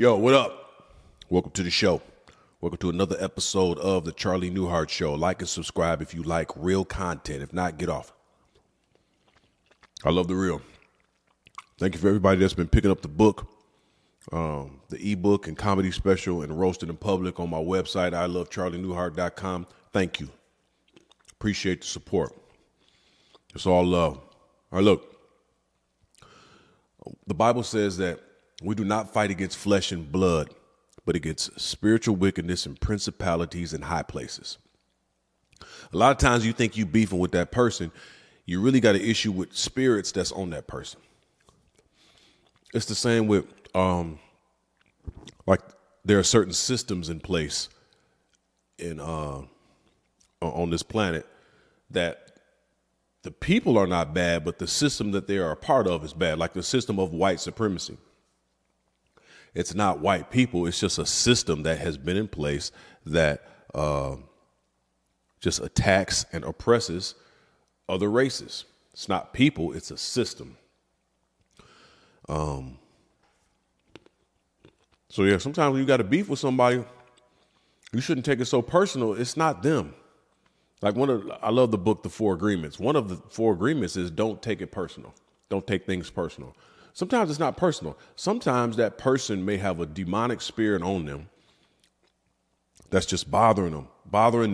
Yo, what up? Welcome to the show. Welcome to another episode of the Charlie Newhart Show. Like and subscribe if you like real content. If not, get off. I love the real. Thank you for everybody that's been picking up the book, the ebook and comedy special and roasted in public on my website, iamcharlienewhart.com. Thank you. Appreciate the support. It's all love. All right, look. The Bible says that we do not fight against flesh and blood, but against spiritual wickedness and principalities in high places. A lot of times you think you beefing with that person. You really got an issue with spirits that's on that person. It's the same with, like there are certain systems in place on this planet that the people are not bad, but the system that they are a part of is bad. Like the system of white supremacy. It's not white people. It's just a system that has been in place that just attacks and oppresses other races. It's not people. It's a system. So yeah, sometimes when you got to beef with somebody, you shouldn't take it so personal. It's not them. Like I love the book, The Four Agreements. One of the four agreements is don't take it personal. Don't take things personal. Sometimes it's not personal. Sometimes that person may have a demonic spirit on them that's just bothering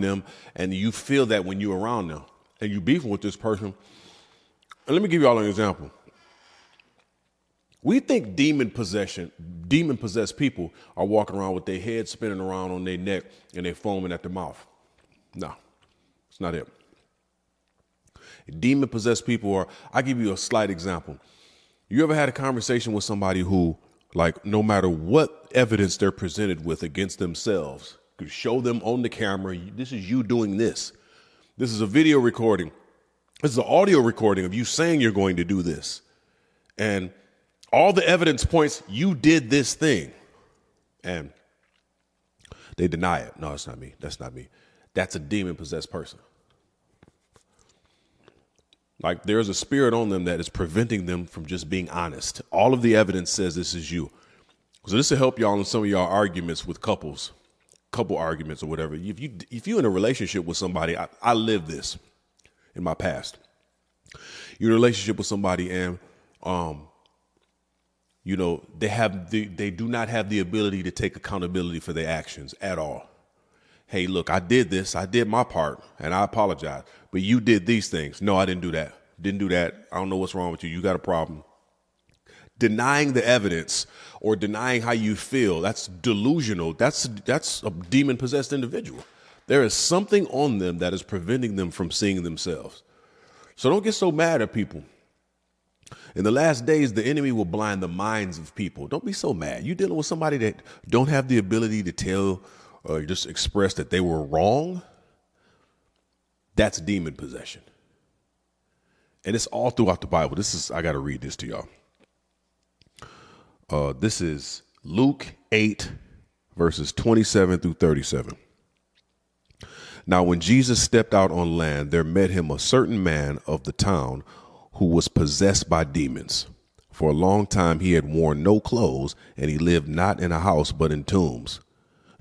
them. And you feel that when you're around them and you beefing with this person. And let me give you all an example. We think demon-possessed people are walking around with their head spinning around on their neck and they're foaming at the mouth. No, it's not it. Demon-possessed people are, I'll give you a slight example. You ever had a conversation with somebody who, like, no matter what evidence they're presented with against themselves, could show them on the camera, this is you doing this. This is a video recording. This is an audio recording of you saying you're going to do this. And all the evidence points you did this thing. And they deny it. No, it's not me. That's not me. That's a demon-possessed person. Like there's a spirit on them that is preventing them from just being honest. All of the evidence says this is you. So this will help y'all in some of y'all arguments with couple arguments or whatever. If you're in a relationship with somebody, I lived this in my past. You're in a relationship with somebody and, they do not have the ability to take accountability for their actions at all. Hey, look, I did this. I did my part and I apologize. But you did these things. No, I didn't do that. Didn't do that. I don't know what's wrong with you. You got a problem. Denying the evidence or denying how you feel, that's delusional. That's a demon-possessed individual. There is something on them that is preventing them from seeing themselves. So don't get so mad at people. In the last days, the enemy will blind the minds of people. Don't be so mad. You're dealing with somebody that don't have the ability to tell or just express that they were wrong. That's demon possession. And it's all throughout the Bible. I got to read this to y'all. This is Luke 8, verses 27 through 37. Now, when Jesus stepped out on land, there met him a certain man of the town who was possessed by demons. For a long time, he had worn no clothes, and he lived not in a house, but in tombs.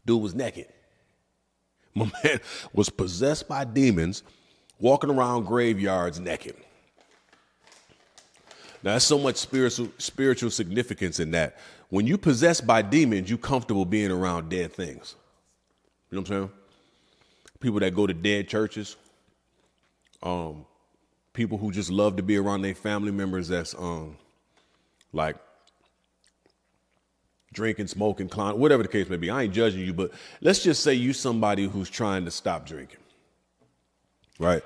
Dude was naked. My man was possessed by demons, walking around graveyards naked. Now, there's so much spiritual significance in that. When you possessed by demons, you comfortable being around dead things. You know what I'm saying? People that go to dead churches. People who just love to be around their family members that's like drinking, smoking, clown, whatever the case may be. I ain't judging you, but let's just say you somebody who's trying to stop drinking, right?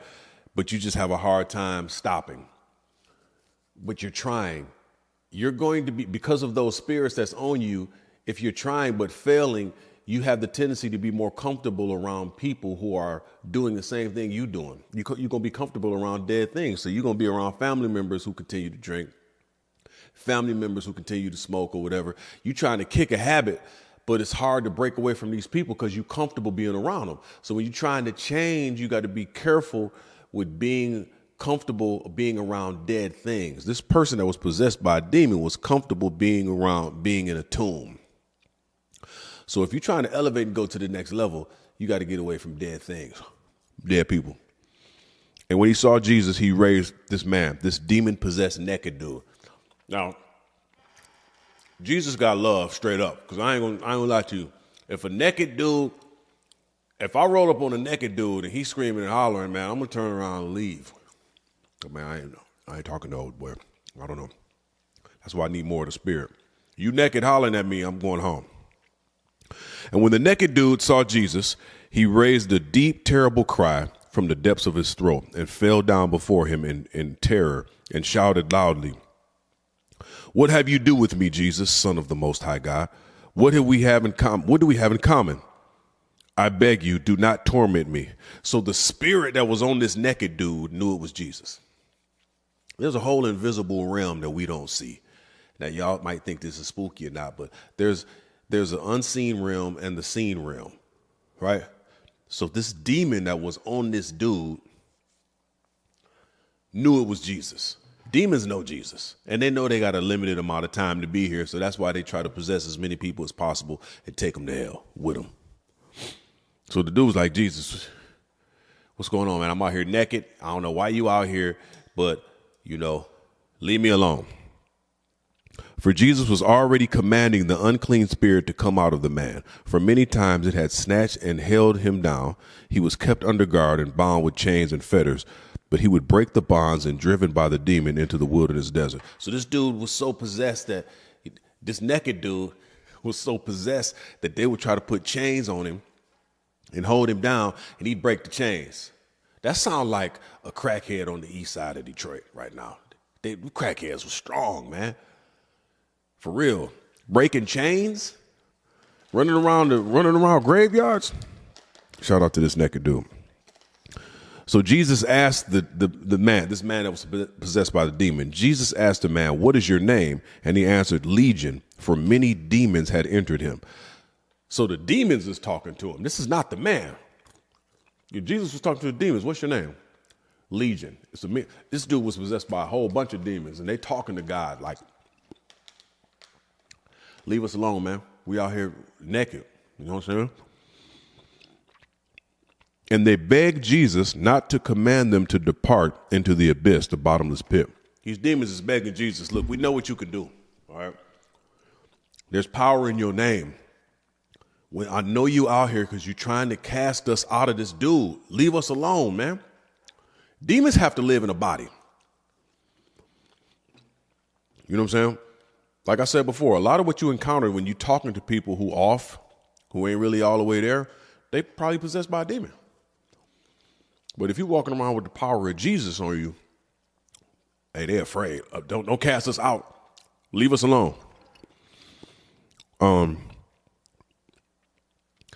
But you just have a hard time stopping. But you're trying. You're going to be, because of those spirits that's on you, if you're trying but failing, you have the tendency to be more comfortable around people who are doing the same thing you're doing. You're going to be comfortable around dead things. So you're going to be around family members who continue to drink, family members who continue to smoke or whatever. You're trying to kick a habit, but it's hard to break away from these people because you're comfortable being around them. So when you're trying to change, you got to be careful with being comfortable being around dead things. This person that was possessed by a demon was comfortable being in a tomb. So if you're trying to elevate and go to the next level, you got to get away from dead things, dead people. And when he saw Jesus, he raised this man, this demon-possessed naked dude. Now, Jesus got love straight up, because I ain't gonna lie to you. If a naked dude, if I roll up on a naked dude and he's screaming and hollering, man, I'm gonna turn around and leave. But man, I ain't talking to old boy. I don't know. That's why I need more of the spirit. You naked hollering at me, I'm going home. And when the naked dude saw Jesus, he raised a deep, terrible cry from the depths of his throat and fell down before him in terror and shouted loudly, "What have you to do with me, Jesus, Son of the Most High God? What do we have in common? I beg you, do not torment me." So the spirit that was on this naked dude knew it was Jesus. There's a whole invisible realm that we don't see. Now, y'all might think this is spooky or not, but there's an unseen realm and the seen realm, right? So this demon that was on this dude knew it was Jesus. Demons know Jesus, and they know they got a limited amount of time to be here, so that's why they try to possess as many people as possible and take them to hell with them. So the dude was like, "Jesus, what's going on, man? I'm out here naked. I don't know why you out here, but, leave me alone." For Jesus was already commanding the unclean spirit to come out of the man. For many times it had snatched and held him down. He was kept under guard and bound with chains and fetters, but he would break the bonds and driven by the demon into the wilderness desert. So this dude was so possessed that this naked dude was so possessed that they would try to put chains on him and hold him down, and he'd break the chains. That sounds like a crackhead on the east side of Detroit right now. Crackheads were strong, man. For real. Breaking chains, running around graveyards. Shout out to this naked dude. So Jesus asked the man, this man that was possessed by the demon, Jesus asked the man, "What is your name?" And he answered, "Legion," for many demons had entered him. So the demons is talking to him. This is not the man. Jesus was talking to the demons. "What's your name?" "Legion." This dude was possessed by a whole bunch of demons, and they talking to God like, "Leave us alone, man. We out here naked." You know what I'm saying? And they begged Jesus not to command them to depart into the abyss, the bottomless pit. These demons is begging Jesus, "Look, we know what you can do. All right? There's power in your name. When I know you out here because you're trying to cast us out of this dude. Leave us alone, man." Demons have to live in a body. You know what I'm saying? Like I said before, a lot of what you encounter when you're talking to people who ain't really all the way there, they probably possessed by a demon. But if you're walking around with the power of Jesus on you, hey, they're afraid. Don't cast us out. Leave us alone.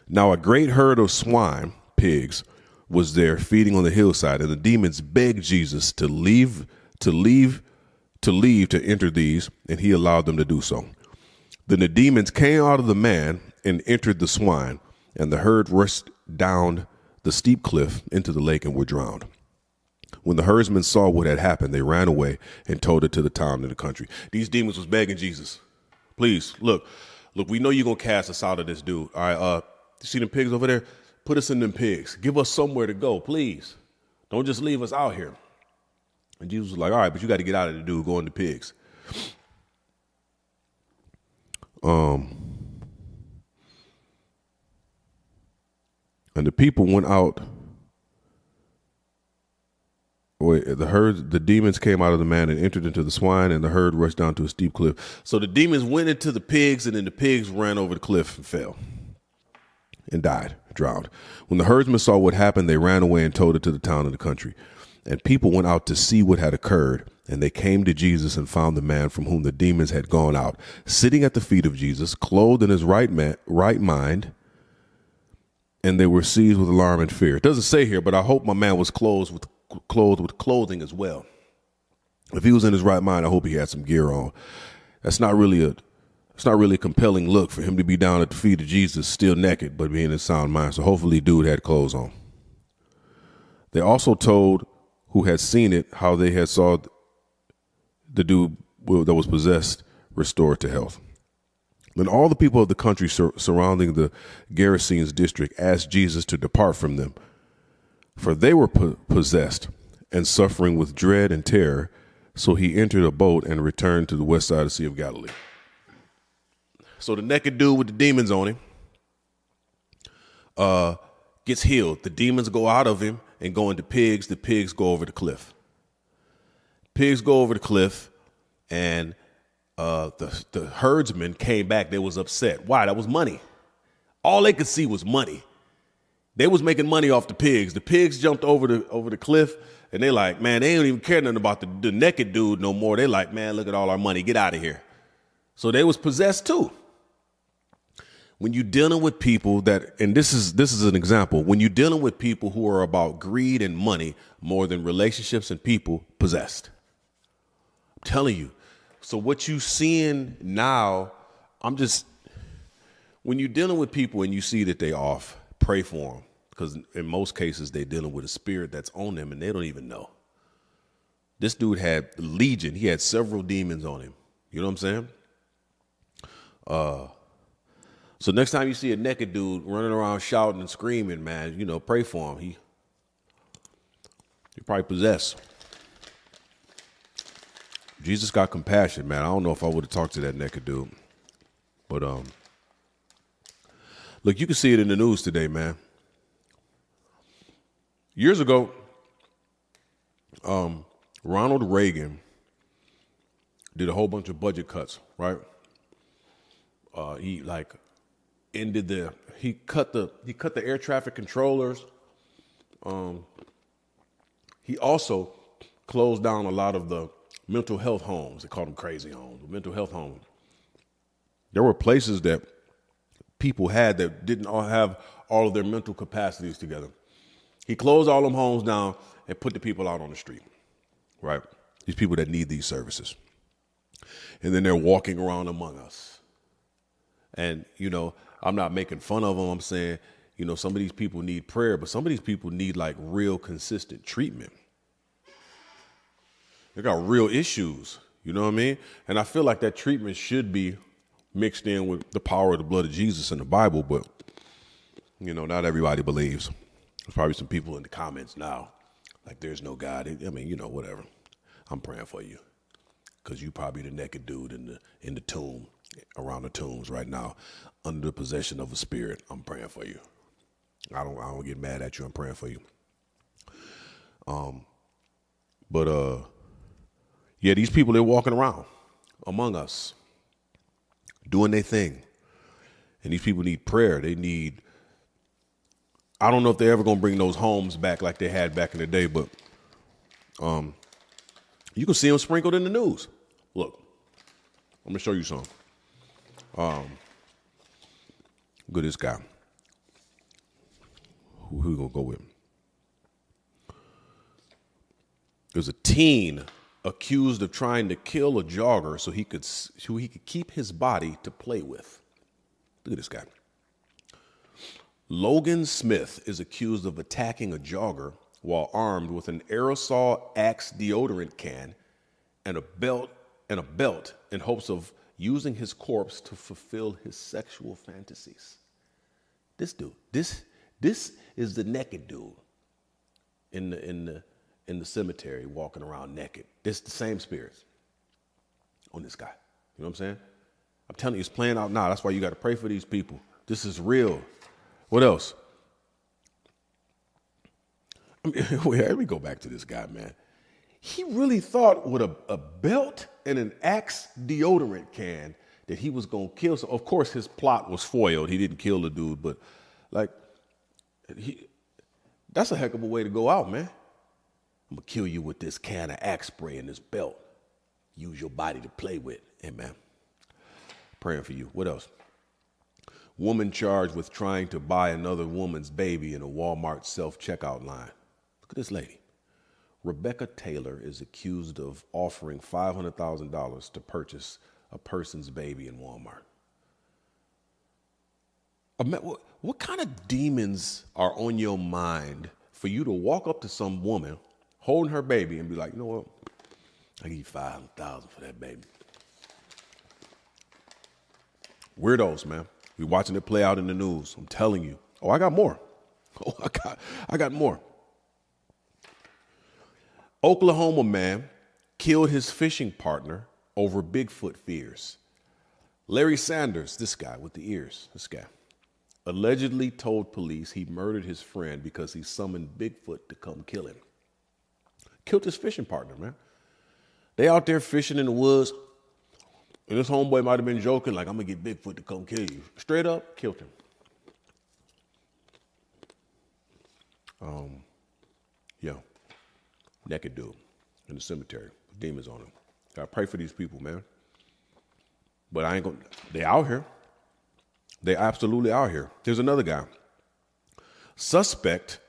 Now a great herd of swine, pigs, was there feeding on the hillside, and the demons begged Jesus to leave to enter these, and he allowed them to do so. Then the demons came out of the man and entered the swine, and the herd rushed down the steep cliff into the lake and were drowned. When the herdsmen saw what had happened, they ran away and told it to the town and the country. These demons was begging Jesus, "Please, look, we know you're going to cast us out of this dude. All right, you see them pigs over there? Put us in them pigs. Give us somewhere to go, please. Don't just leave us out here." And Jesus was like, "All right, but you got to get out of the dude, go in the pigs." And the people went out. The demons came out of the man and entered into the swine, and the herd rushed down to a steep cliff. So the demons went into the pigs, and then the pigs ran over the cliff and fell and died, drowned. When the herdsmen saw what happened, they ran away and told it to the town and the country. And people went out to see what had occurred, and they came to Jesus and found the man from whom the demons had gone out, sitting at the feet of Jesus, clothed in his right mind, and they were seized with alarm and fear. It doesn't say here, but I hope my man was clothed with clothing as well. If he was in his right mind, I hope he had some gear on. It's not really a compelling look for him to be down at the feet of Jesus, still naked, but being in sound mind. So hopefully dude had clothes on. They also told who had seen it how they had saw the dude that was possessed restored to health. Then all the people of the country surrounding the Gerasenes district asked Jesus to depart from them, for they were possessed and suffering with dread and terror. So he entered a boat and returned to the west side of the Sea of Galilee. So the naked dude with the demons on him gets healed. The demons go out of him and go into pigs. The pigs go over the cliff. Pigs go over the cliff, and the herdsmen came back. They was upset. Why? That was money. All they could see was money. They was making money off the pigs. The pigs jumped over the cliff, and they like, man, they don't even care nothing about the naked dude no more. They like, man, look at all our money. Get out of here. So they was possessed too. When you're dealing with people that, and this is an example, when you're dealing with people who are about greed and money more than relationships and people, possessed. I'm telling you. So what you seeing now, when you're dealing with people and you see that they off, pray for them. Because in most cases, they're dealing with a spirit that's on them and they don't even know. This dude had legion. He had several demons on him. You know what I'm saying? So next time you see a naked dude running around shouting and screaming, man, pray for him. He probably possessed. Jesus got compassion, man. I don't know if I would have talked to that naked dude. But look, you can see it in the news today, man. Years ago, Ronald Reagan did a whole bunch of budget cuts, right? He cut the air traffic controllers. He also closed down a lot of the mental health homes. They called them crazy homes, mental health homes. There were places that people had that didn't all have all of their mental capacities together. He closed all them homes down and put the people out on the street, right? These people that need these services. And then they're walking around among us. And, I'm not making fun of them. I'm saying, some of these people need prayer, but some of these people need like real consistent treatment. They got real issues, you know what I mean? And I feel like that treatment should be mixed in with the power of the blood of Jesus in the Bible, but, not everybody believes. There's probably some people in the comments now, like there's no God. I mean, whatever. I'm praying for you because you probably the naked dude in the tomb, around the tombs right now, under the possession of a spirit. I'm praying for you. I don't get mad at you. I'm praying for you. Yeah, these people, they're walking around among us, doing their thing. And these people need prayer. I don't know if they're ever going to bring those homes back like they had back in the day, but you can see them sprinkled in the news. Look, I'm going to show you some. Look at this guy. Who we going to go with? There's a teen accused of trying to kill a jogger so he could keep his body to play with. Look at this guy. Logan Smith is accused of attacking a jogger while armed with an aerosol Axe deodorant can and a belt in hopes of using his corpse to fulfill his sexual fantasies. This dude, this is the naked dude in the cemetery walking around naked. This the same spirits on this guy. You know what I'm saying? I'm telling you, it's playing out now. That's why you got to pray for these people. This is real. What else? Let me go back to this guy, man. He really thought with a belt and an Axe deodorant can that he was going to kill. So, of course, his plot was foiled. He didn't kill the dude, but that's a heck of a way to go out, man. I'm going to kill you with this can of Axe spray and this belt. Use your body to play with. Amen. Praying for you. What else? Woman charged with trying to buy another woman's baby in a Walmart self-checkout line. Look at this lady. Rebecca Taylor is accused of offering $500,000 to purchase a person's baby in Walmart. What kind of demons are on your mind for you to walk up to some woman holding her baby and be like, you know what? I give you $500,000 for that baby. Weirdos, man. We watching it play out in the news. I'm telling you. Oh, I got more. Oh, I got more. Oklahoma man killed his fishing partner over Bigfoot fears. Larry Sanders, this guy with the ears, this guy, allegedly told police he murdered his friend because he summoned Bigfoot to come kill him. Killed his fishing partner, man. They out there fishing in the woods, and this homeboy might have been joking, like, I'm going to get Bigfoot to come kill you. Straight up, killed him. Yeah, naked dude in the cemetery, demons on him. Gotta pray for these people, man. But I ain't gonna, they out here. They absolutely out here. Here's another guy. Suspect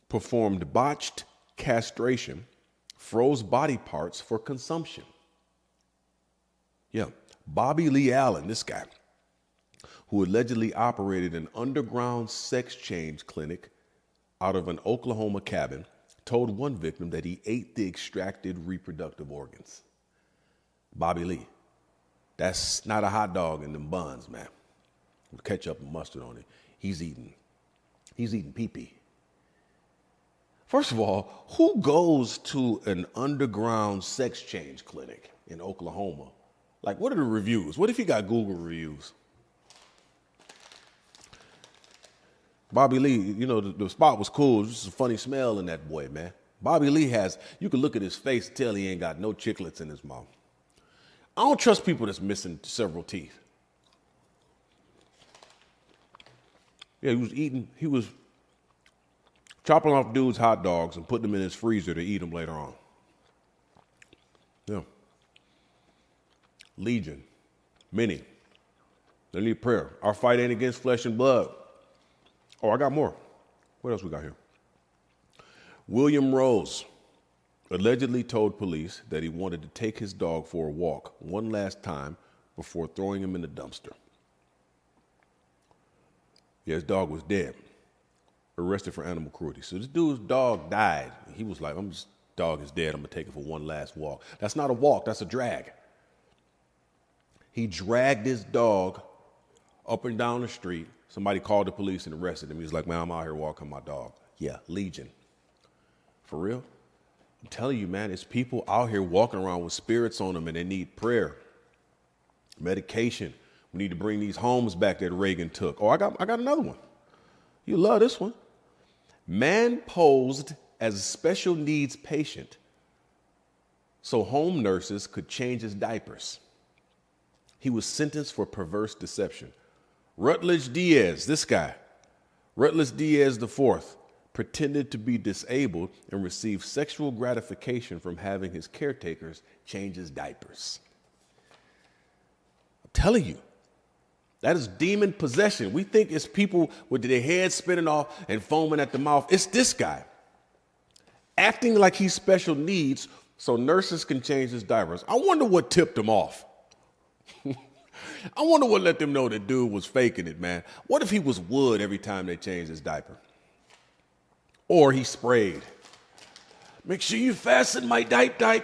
performed botched castration, froze body parts for consumption. Yeah, Bobby Lee Allen, this guy, who allegedly operated an underground sex change clinic out of an Oklahoma cabin, told one victim that he ate the extracted reproductive organs. Bobby Lee. That's not a hot dog in them buns, man. With ketchup and mustard on it. He's eating pee-pee. First of all, who goes to an underground sex change clinic in Oklahoma? Like, what are the reviews? What if you got Google reviews? Bobby Lee, you know, the spot was cool. There's just a funny smell in that boy, man. Bobby Lee you can look at his face and tell he ain't got no chiclets in his mouth. I don't trust people that's missing several teeth. Yeah, he was chopping off dudes' hot dogs and putting them in his freezer to eat them later on. Yeah. Legion, many. They need prayer. Our fight ain't against flesh and blood. Oh, I got more. What else we got here? William Rose allegedly told police that he wanted to take his dog for a walk one last time before throwing him in the dumpster. Yeah, his dog was dead. Arrested for animal cruelty. So this dude's dog died. He was like, dog is dead. I'm going to take it for one last walk. That's not a walk. That's a drag. He dragged his dog up and down the street. Somebody called the police and arrested him. He was like, man, I'm out here walking my dog. Yeah, Legion. For real? I'm telling you, man, it's people out here walking around with spirits on them and they need prayer, medication. We need to bring these homes back that Reagan took. Oh, I got another one. You love this one. Man posed as a special needs patient so home nurses could change his diapers. He was sentenced for perverse deception. Rutledge Diaz, this guy, Rutledge Diaz IV, pretended to be disabled and received sexual gratification from having his caretakers change his diapers. I'm telling you, that is demon possession. We think it's people with their heads spinning off and foaming at the mouth. It's this guy acting like he's special needs so nurses can change his diapers. I wonder what tipped him off. I wonder what let them know that dude was faking it, man. What if he was wood every time they changed his diaper? Or he sprayed. Make sure you fasten my diaper.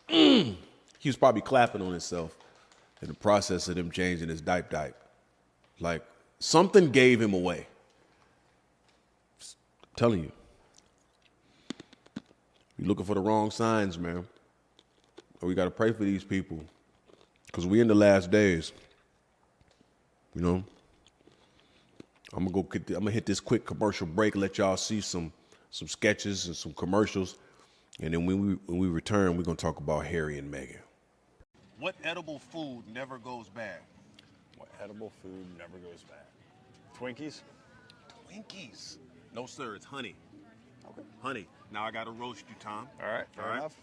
He was probably clapping on himself in the process of them changing his diaper. Like something gave him away. I'm telling you. You're looking for the wrong signs, man. We got to pray for these people. Because we in the last days, you know. I'm gonna hit this quick commercial break, let y'all see some sketches and some commercials, and then when we return, we're gonna talk about Harry and Meghan. What edible food never goes bad? What edible food never goes bad? Twinkies? Twinkies? No, sir. It's honey. Okay. Honey. Now I gotta roast you, Tom. All right. Fair enough.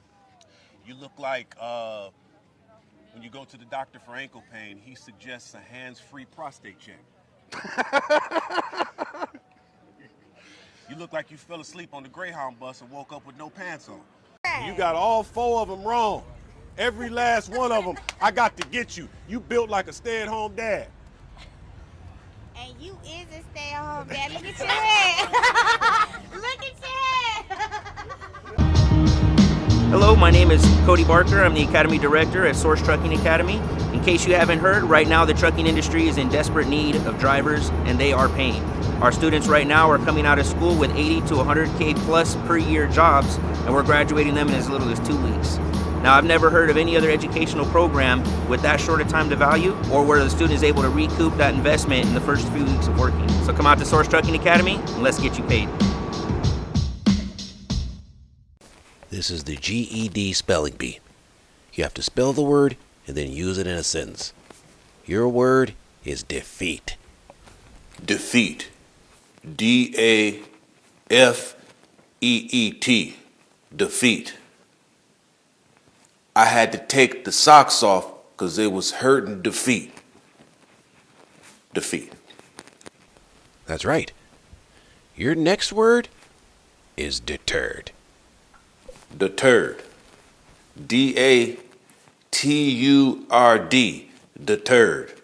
You look like when you go to the doctor for ankle pain, he suggests a hands-free prostate check. You look like you fell asleep on the Greyhound bus and woke up with no pants on. You got all 4 of them wrong. Every last one of them, I got to get you. You built like a stay-at-home dad. And you is a stay-at-home dad. Look at your head. Look at your head. Hello, my name is Cody Barker. I'm the Academy Director at Source Trucking Academy. In case you haven't heard, right now the trucking industry is in desperate need of drivers, and they are paying. Our students right now are coming out of school with 80 to 100K plus per year jobs, and we're graduating them in as little as 2 weeks. Now, I've never heard of any other educational program with that short a time to value, or where the student is able to recoup that investment in the first few weeks of working. So come out to Source Trucking Academy, and let's get you paid. This is the GED Spelling Bee. You have to spell the word and then use it in a sentence. Your word is defeat. Defeat. D-A-F-E-E-T. Defeat. I had to take the socks off because it was hurting. Defeat. Defeat. That's right. Your next word is deterred. Deterred. D-A-T-U-R-D. Deterred.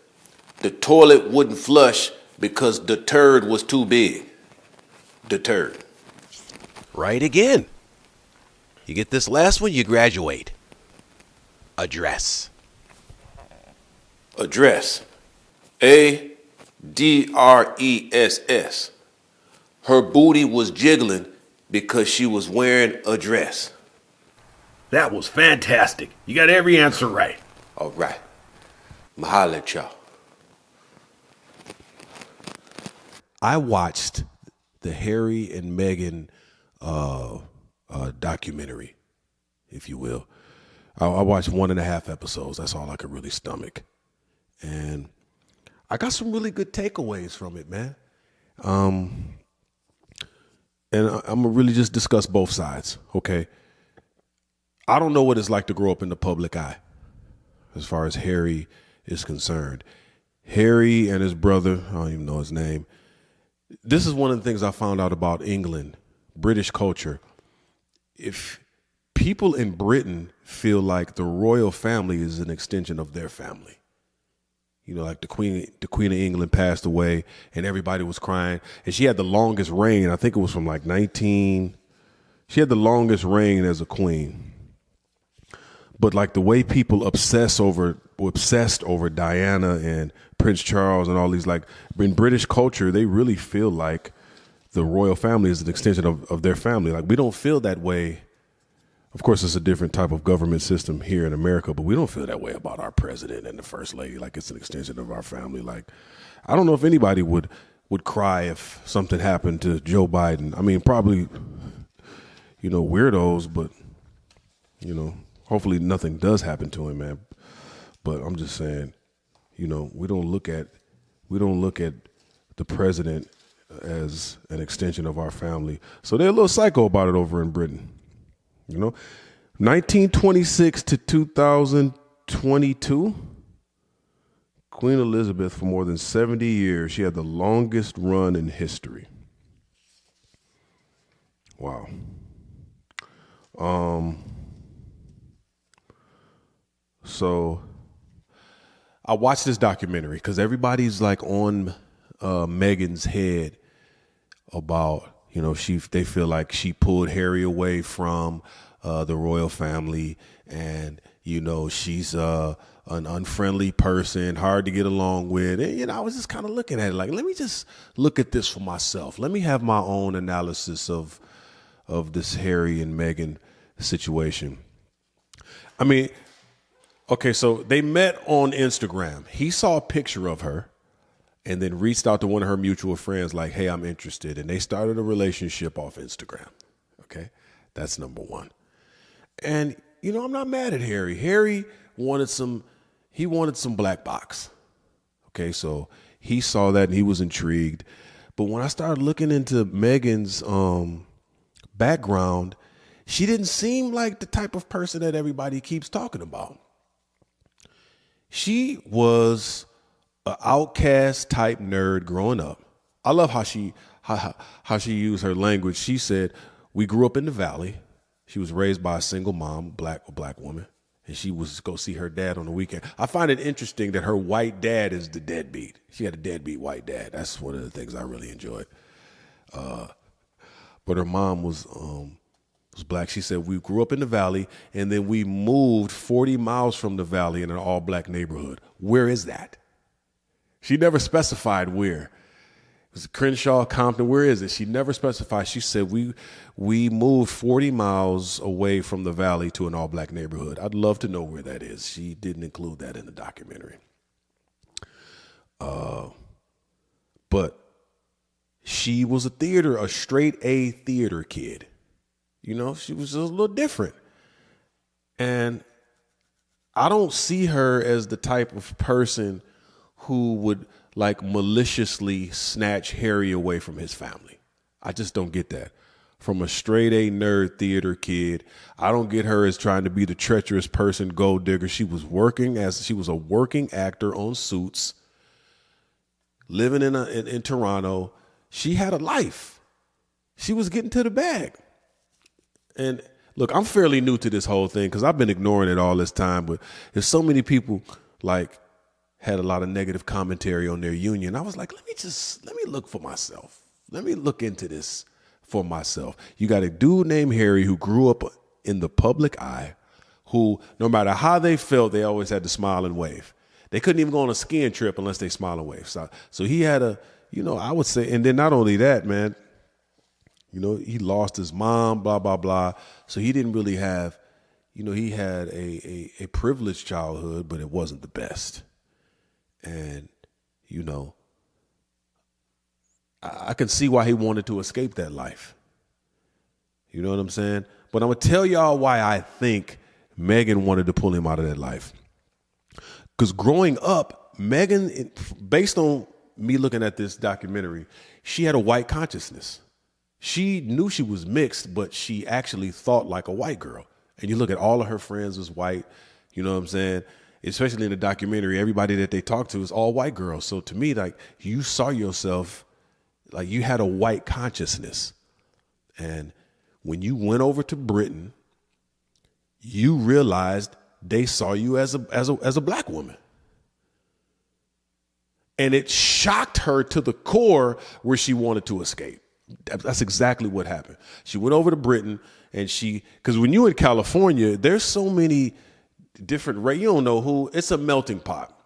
The toilet wouldn't flush because deterred was too big. Deterred. Right again. You get this last one, you graduate. Address. Address. A-D-R-E-S-S. Her booty was jiggling because she was wearing a dress. That was fantastic. You got every answer right. All right. I'ma holler at y'all. I watched the Harry and Meghan documentary, if you will. I watched 1.5 episodes. That's all I could really stomach. And I got some really good takeaways from it, man. And I'm going to really just discuss both sides, okay? I don't know what it's like to grow up in the public eye as far as Harry is concerned. Harry and his brother, I don't even know his name. This is one of the things I found out about England, British culture. If people in Britain feel like the royal family is an extension of their family, you know, like the Queen of England passed away and everybody was crying. And she had the longest reign. I think it was from like she had the longest reign as a queen. But like the way people obsessed over Diana and Prince Charles and all these, like in British culture, they really feel like the royal family is an extension of their family. Like we don't feel that way. Of course, it's a different type of government system here in America, but we don't feel that way about our president and the first lady. Like it's an extension of our family. Like I don't know if anybody would cry if something happened to Joe Biden. I mean, probably, you know, weirdos, but you know, hopefully nothing does happen to him, man. But I'm just saying, you know, we don't look at the president as an extension of our family. So they're a little psycho about it over in Britain. You know, 1926 to 2022, Queen Elizabeth, for more than 70 years, she had the longest run in history. Wow. So I watched this documentary because everybody's like on Meghan's head about, you know, they feel like she pulled Harry away from the royal family, and you know she's an unfriendly person, hard to get along with. And you know, I was just kind of looking at it like, let me just look at this for myself. Let me have my own analysis of this Harry and Meghan situation. I mean, okay, so they met on Instagram. He saw a picture of her and then reached out to one of her mutual friends like, hey, I'm interested. And they started a relationship off Instagram. Okay, that's number one. And, you know, I'm not mad at Harry. Harry wanted some black box. Okay, so he saw that and he was intrigued. But when I started looking into Meghan's background, she didn't seem like the type of person that everybody keeps talking about. She was an outcast type nerd growing up. I love how she used her language. She said, we grew up in the Valley. She was raised by a single mom, a black woman, and she was go see her dad on the weekend. I find it interesting that her white dad is the deadbeat. She had a deadbeat white dad. That's one of the things I really enjoyed. But her mom was was black. She said, we grew up in the valley, and then we moved 40 miles from the valley in an all-black neighborhood. Where is that? She never specified where. It was Crenshaw, Compton, where is it? She never specified. She said, we moved 40 miles away from the valley to an all-black neighborhood. I'd love to know where that is. She didn't include that in the documentary. But she was a straight A theater kid. You know, she was just a little different. And I don't see her as the type of person who would like maliciously snatch Harry away from his family. I just don't get that. From a straight A nerd theater kid, I don't get her as trying to be the treacherous person, gold digger. She was a working actor on Suits, living in Toronto. She had a life. She was getting to the bag. And look, I'm fairly new to this whole thing because I've been ignoring it all this time, but there's so many people like had a lot of negative commentary on their union. I was like, let me look for myself. Let me look into this for myself. You got a dude named Harry who grew up in the public eye, who no matter how they felt, they always had to smile and wave. They couldn't even go on a skiing trip unless they smile and wave. So he had I would say, and then not only that, man, he lost his mom, blah, blah, blah. So he didn't really have, he had a privileged childhood, but it wasn't the best. And, I can see why he wanted to escape that life. You know what I'm saying? But I'm going to tell y'all why I think Megan wanted to pull him out of that life. Because growing up, Megan, based on me looking at this documentary, she had a white consciousness. She knew she was mixed, but she actually thought like a white girl. And you look at all of her friends was white, you know what I'm saying? Especially in the documentary, everybody that they talked to is all white girls. So to me, like, you saw yourself, like you had a white consciousness. And when you went over to Britain, you realized they saw you as a black woman. And it shocked her to the core where she wanted to escape. That's exactly what happened. She went over to Britain and because when you're in California, there's so many different you don't know who, it's a melting pot.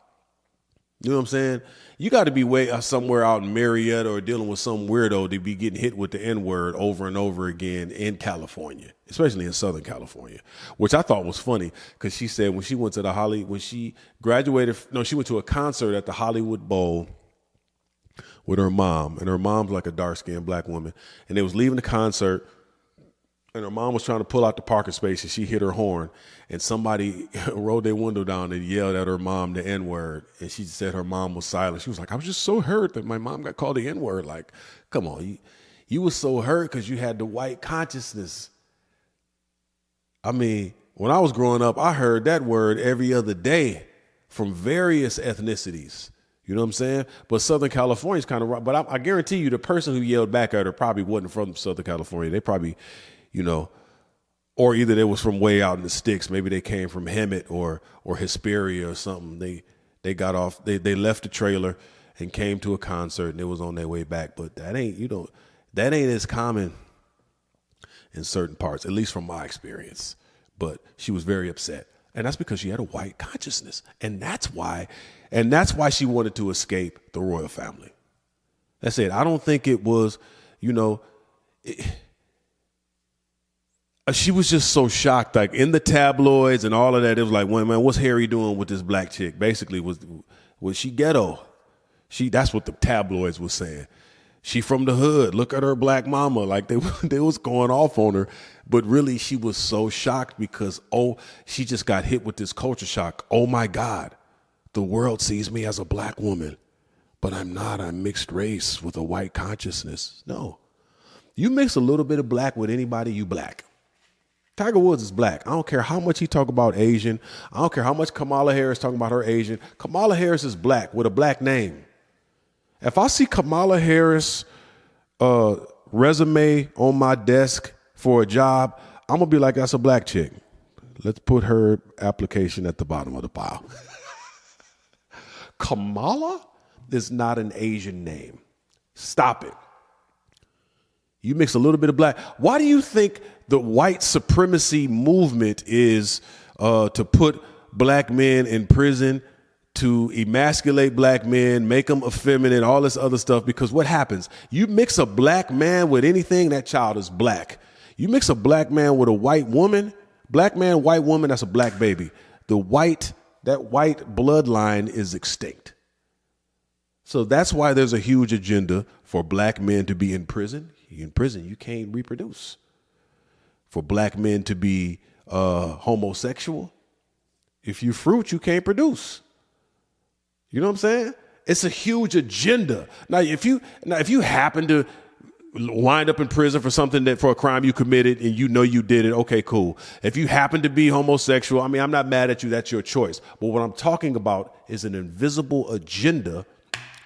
You know what I'm saying? You got to be somewhere out in Myriad or dealing with some weirdo to be getting hit with the Nword over and over again in California, especially in Southern California, which I thought was funny because she said when she went to when she graduated, she went to a concert at the Hollywood Bowl with her mom, and her mom's like a dark-skinned black woman, and they was leaving the concert, and her mom was trying to pull out the parking space, and she hit her horn, and somebody rolled their window down and yelled at her mom the N-word, and she said her mom was silent. She was like, I was just so hurt that my mom got called the N-word. Like, come on, you was so hurt because you had the white consciousness. I mean, when I was growing up, I heard that word every other day from various ethnicities. You know what I'm saying? But Southern California is kind of, but I guarantee you the person who yelled back at her probably wasn't from Southern California. They probably, or either they was from way out in the sticks. Maybe they came from Hemet or Hesperia or something. They got off, they left the trailer and came to a concert and it was on their way back. But that ain't as common in certain parts, at least from my experience. But she was very upset. And that's because she had a white consciousness. And that's why she wanted to escape the royal family. That's it. I don't think it was, she was just so shocked. Like in the tabloids and all of that, it was like, well, man, what's Harry doing with this black chick? Basically, was she ghetto? That's what the tabloids was saying. She from the hood. Look at her black mama. Like they was going off on her. But really, she was so shocked because, she just got hit with this culture shock. Oh, my God. The world sees me as a black woman, but I'm not. I'm mixed race with a white consciousness. No. You mix a little bit of black with anybody, you black. Tiger Woods is black. I don't care how much he talk about Asian. I don't care how much Kamala Harris talking about her Asian. Kamala Harris is black with a black name. If I see Kamala Harris resume on my desk for a job, I'm going to be like, that's a black chick. Let's put her application at the bottom of the pile. Kamala is not an Asian name. Stop it. You mix a little bit of black. Why do you think the white supremacy movement is to put black men in prison, to emasculate black men, make them effeminate, all this other stuff? Because what happens? You mix a black man with anything, that child is black. You mix a black man with a white woman, black man, white woman, that's a black baby. That white bloodline is extinct. So that's why there's a huge agenda for black men to be in prison. In prison, you can't reproduce. For black men to be homosexual, if you fruit, you can't produce. You know what I'm saying? It's a huge agenda. Now, if you happen to wind up in prison for for a crime you committed and you know you did it, okay, cool. If you happen to be homosexual, I mean, I'm not mad at you. That's your choice. But what I'm talking about is an invisible agenda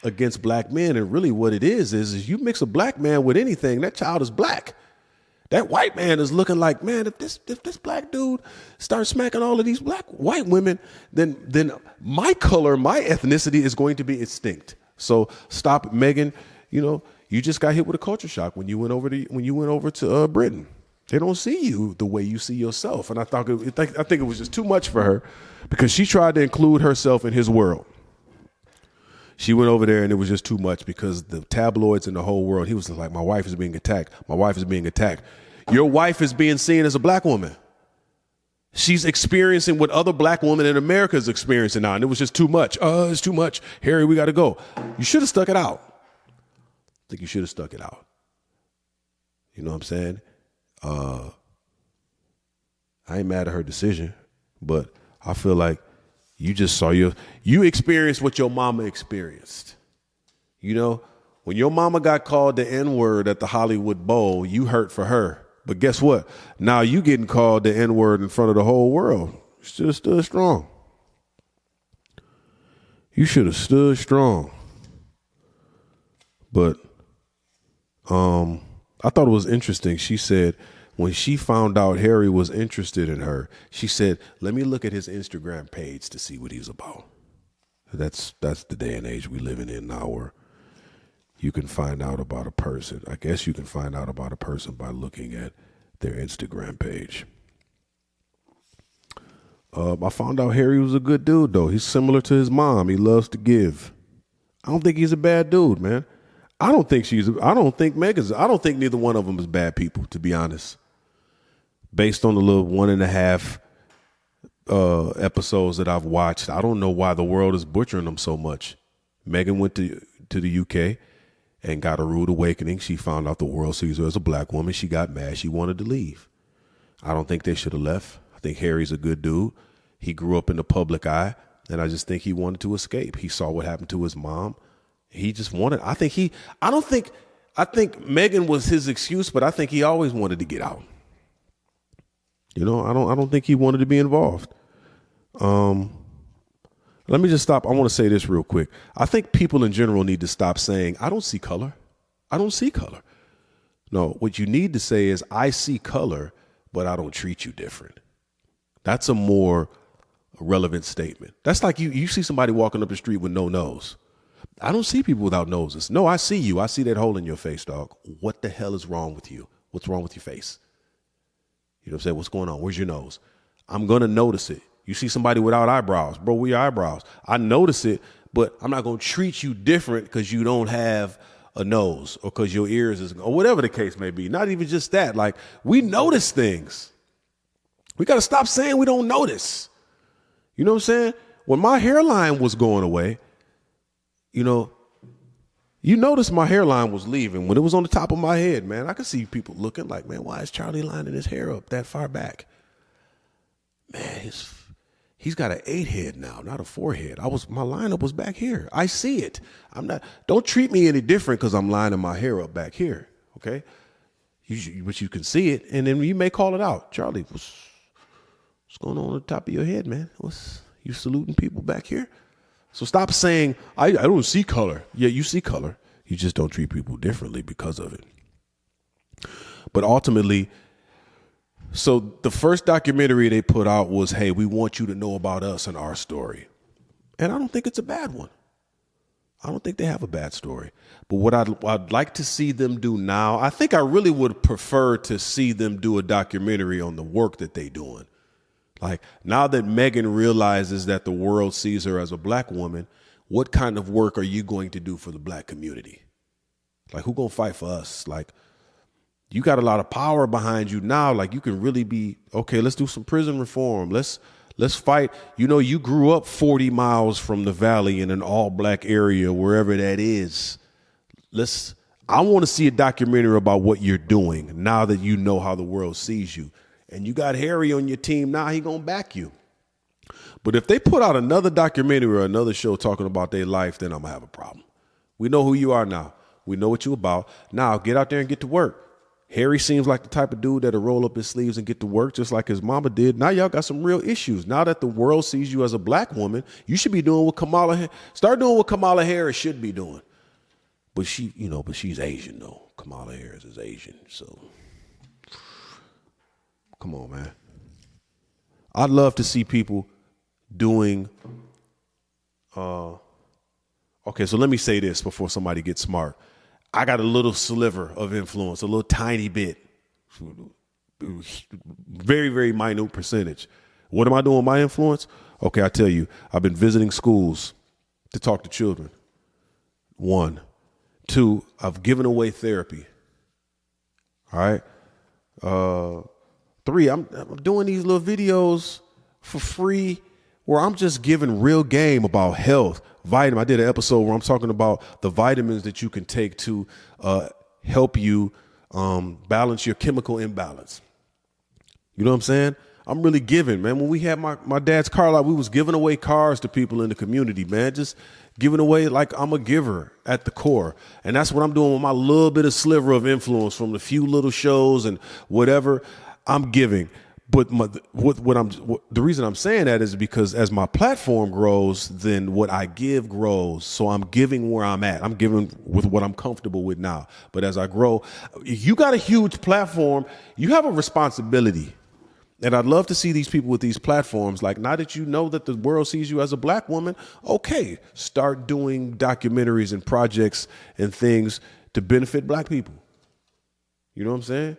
against black men. And really what it is you mix a black man with anything, that child is black. That white man is looking like, man, if this black dude starts smacking all of these white women, then my color, my ethnicity is going to be extinct. So stop, Megan. You just got hit with a culture shock when you went over to Britain. They don't see you the way you see yourself. And I think it was just too much for her because she tried to include herself in his world. She went over there and it was just too much because the tabloids in the whole world, he was like, my wife is being attacked. My wife is being attacked. Your wife is being seen as a black woman. She's experiencing what other black women in America is experiencing now. And it was just too much. It's too much. Harry, we got to go. You should have stuck it out. I think you should have stuck it out. You know what I'm saying? I ain't mad at her decision, but I feel like you just you experienced what your mama experienced. When your mama got called the N-word at the Hollywood Bowl, you hurt for her. But guess what? Now you getting called the N-word in front of the whole world. You should have stood strong. You should have stood strong. But I thought it was interesting. She said when she found out Harry was interested in her, she said, let me look at his Instagram page to see what he's about. That's the day and age we living in now where you can find out about a person. I guess you can find out about a person by looking at their Instagram page. I found out Harry was a good dude, though. He's similar to his mom. He loves to give. I don't think he's a bad dude, man. I don't think neither one of them is bad people, to be honest. Based on the little 1.5 episodes that I've watched, I don't know why the world is butchering them so much. Megan went to the UK and got a rude awakening. She found out the world sees her as a black woman. She got mad. She wanted to leave. I don't think they should have left. I think Harry's a good dude. He grew up in the public eye, and I just think he wanted to escape. He saw what happened to his mom. He just wanted, I think Megan was his excuse, but I think he always wanted to get out. I don't think he wanted to be involved. Let me just stop. I want to say this real quick. I think people in general need to stop saying, I don't see color. I don't see color. No, what you need to say is, I see color, but I don't treat you different. That's a more relevant statement. That's like you see somebody walking up the street with no nose. I don't see people without noses. No, I see you. I see that hole in your face, dog. What the hell is wrong with you? What's wrong with your face? You know what I'm saying? What's going on? Where's your nose? I'm going to notice it. You see somebody without eyebrows. Bro, where your eyebrows? I notice it, but I'm not going to treat you different because you don't have a nose or because your ears is, or whatever the case may be. Not even just that. Like, we notice things. We got to stop saying we don't notice. You know what I'm saying? When my hairline was going away, you notice my hairline was leaving when it was on the top of my head, man. I could see people looking like, man, why is Charlie lining his hair up that far back? Man, he's got an 8 head now, not a 4 head. My lineup was back here. I see it. Don't treat me any different because I'm lining my hair up back here. Okay. But you can see it. And then you may call it out. Charlie, what's going on the top of your head, man? You saluting people back here? So stop saying, I don't see color. Yeah, you see color. You just don't treat people differently because of it. But ultimately, so the first documentary they put out was, hey, we want you to know about us and our story. And I don't think it's a bad one. I don't think they have a bad story. But what I'd like to see them do now, I think I really would prefer to see them do a documentary on the work that they're doing. Like, now that Megan realizes that the world sees her as a black woman, what kind of work are you going to do for the black community? Like, who gonna fight for us? Like, you got a lot of power behind you now. Like, you can really be, okay, let's do some prison reform. Let's fight. You know, you grew up 40 miles from the valley in an all black area, wherever that is. I want to see a documentary about what you're doing now that you know how the world sees you. And you got Harry on your team now, he gonna back you. But if they put out another documentary or another show talking about their life, then I'm gonna have a problem. We know who you are now. We know what you're about. Now get out there and get to work. Harry seems like the type of dude that'll roll up his sleeves and get to work just like his mama did. Now y'all got some real issues. Now that the world sees you as a black woman, you should be doing what start doing what Kamala Harris should be doing. But she's Asian though. Kamala Harris is Asian, so come on, man. I'd love to see people doing okay, so let me say this before somebody gets smart. I got a little sliver of influence, a little tiny bit, very, very minute percentage. What am I doing with my influence? Okay, I tell you, I've been visiting schools to talk to children. 1. 2, I've given away therapy. All right. 3, I'm doing these little videos for free where I'm just giving real game about health. I did an episode where I'm talking about the vitamins that you can take to help you balance your chemical imbalance. You know what I'm saying? I'm really giving, man. When we had my dad's car lot, we was giving away cars to people in the community, man. Just giving away like I'm a giver at the core. And that's what I'm doing with my little bit of sliver of influence from the few little shows and whatever I'm giving. But the reason I'm saying that is because as my platform grows, then what I give grows. So I'm giving where I'm at. I'm giving with what I'm comfortable with now. But as I grow, you got a huge platform. You have a responsibility. And I'd love to see these people with these platforms. Like, now that you know that the world sees you as a black woman, okay, start doing documentaries and projects and things to benefit black people. You know what I'm saying?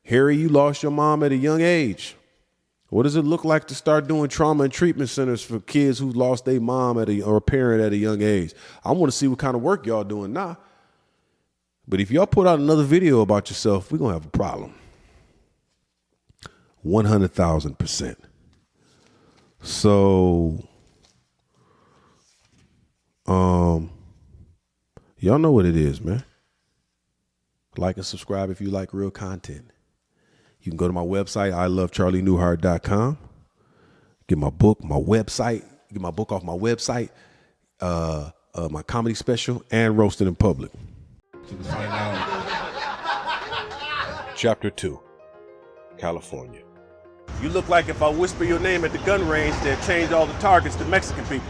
Harry, you lost your mom at a young age. What does it look like to start doing trauma and treatment centers for kids who lost their mom or a parent at a young age? I want to see what kind of work y'all doing now. But if y'all put out another video about yourself, we're going to have a problem. 100,000%. So, y'all know what it is, man. Like and subscribe if you like real content. You can go to my website, iamcharlienewhart.com. Get my book, my website. Get my book off my website, my comedy special, and Roasted in Public. Chapter 2, California. You look like if I whisper your name at the gun range, they'll change all the targets to Mexican people.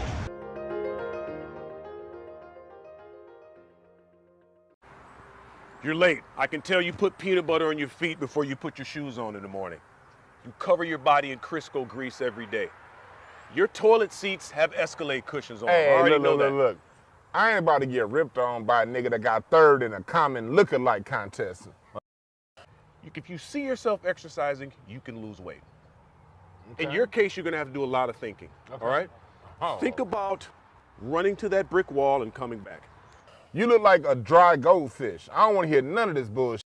You're late. I can tell you put peanut butter on your feet before you put your shoes on in the morning. You cover your body in Crisco grease every day. Your toilet seats have Escalade cushions on them. I already know that. Look. I ain't about to get ripped on by a nigga that got third in a common look-alike contest. If you see yourself exercising, you can lose weight. Okay. In your case, you're going to have to do a lot of thinking. Okay. All right? Oh. Think about running to that brick wall and coming back. You look like a dry goldfish. I don't want to hear none of this bullshit.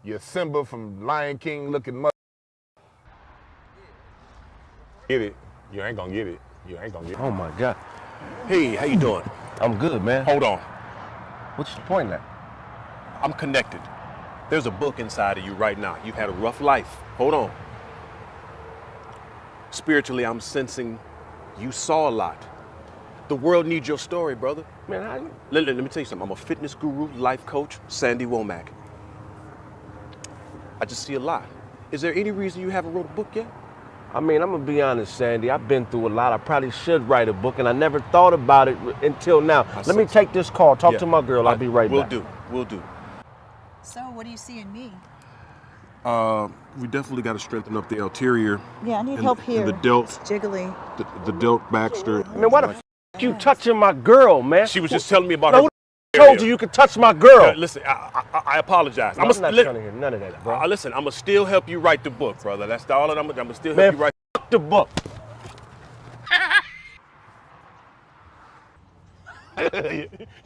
You're Simba from Lion King looking mother. Get it. You ain't gonna get it. You ain't gonna get it. Oh my God. Hey, how you doing? I'm good, man. Hold on. What's the point of that? I'm connected. There's a book inside of you right now. You've had a rough life. Hold on. Spiritually, I'm sensing you saw a lot. The world needs your story, brother. Man, Let me tell you something. I'm a fitness guru, life coach, Sandy Womack. I just see a lot. Is there any reason you haven't wrote a book yet? I mean, I'm gonna be honest, Sandy. I've been through a lot. I probably should write a book, and I never thought about it until now. Let me take this call. Talk to my girl. I'll be right back. We'll do. So, what do you see in me? We definitely got to strengthen up the ulterior. Yeah, I need help here. The delt. It's jiggly. The delt Baxter. I mean, why the You touching my girl, man. She was just telling me about No, her. who told you you could touch my girl? Listen, I apologize. I'm not trying to hear none of that, bro. Listen, I'm gonna still help you write the book, brother. That's all that I'm gonna still Man, help you write. Fuck the book.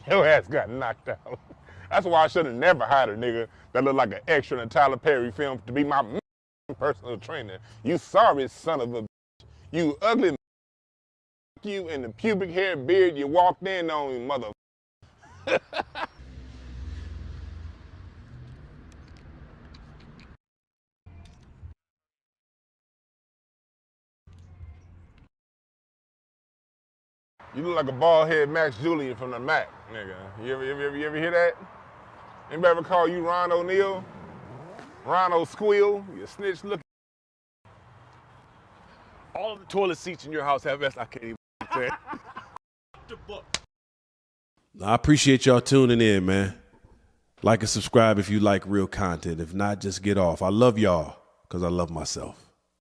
Your ass got knocked out. That's why I should have never hired a nigga that looked like an extra in a Tyler Perry film to be my personal trainer. You sorry son of a bitch. You ugly you and the pubic hair beard you walked in on, you mother. You look like a bald head Max Julian from the Mac, nigga. You ever hear that? Anybody ever call you Ron O'Neal? Ron O'Squill? You snitch looking. All of the toilet seats in your house have I can't even say. I appreciate y'all tuning in, man. Like and subscribe if you like real content. If not, just get off. I love y'all because I love myself.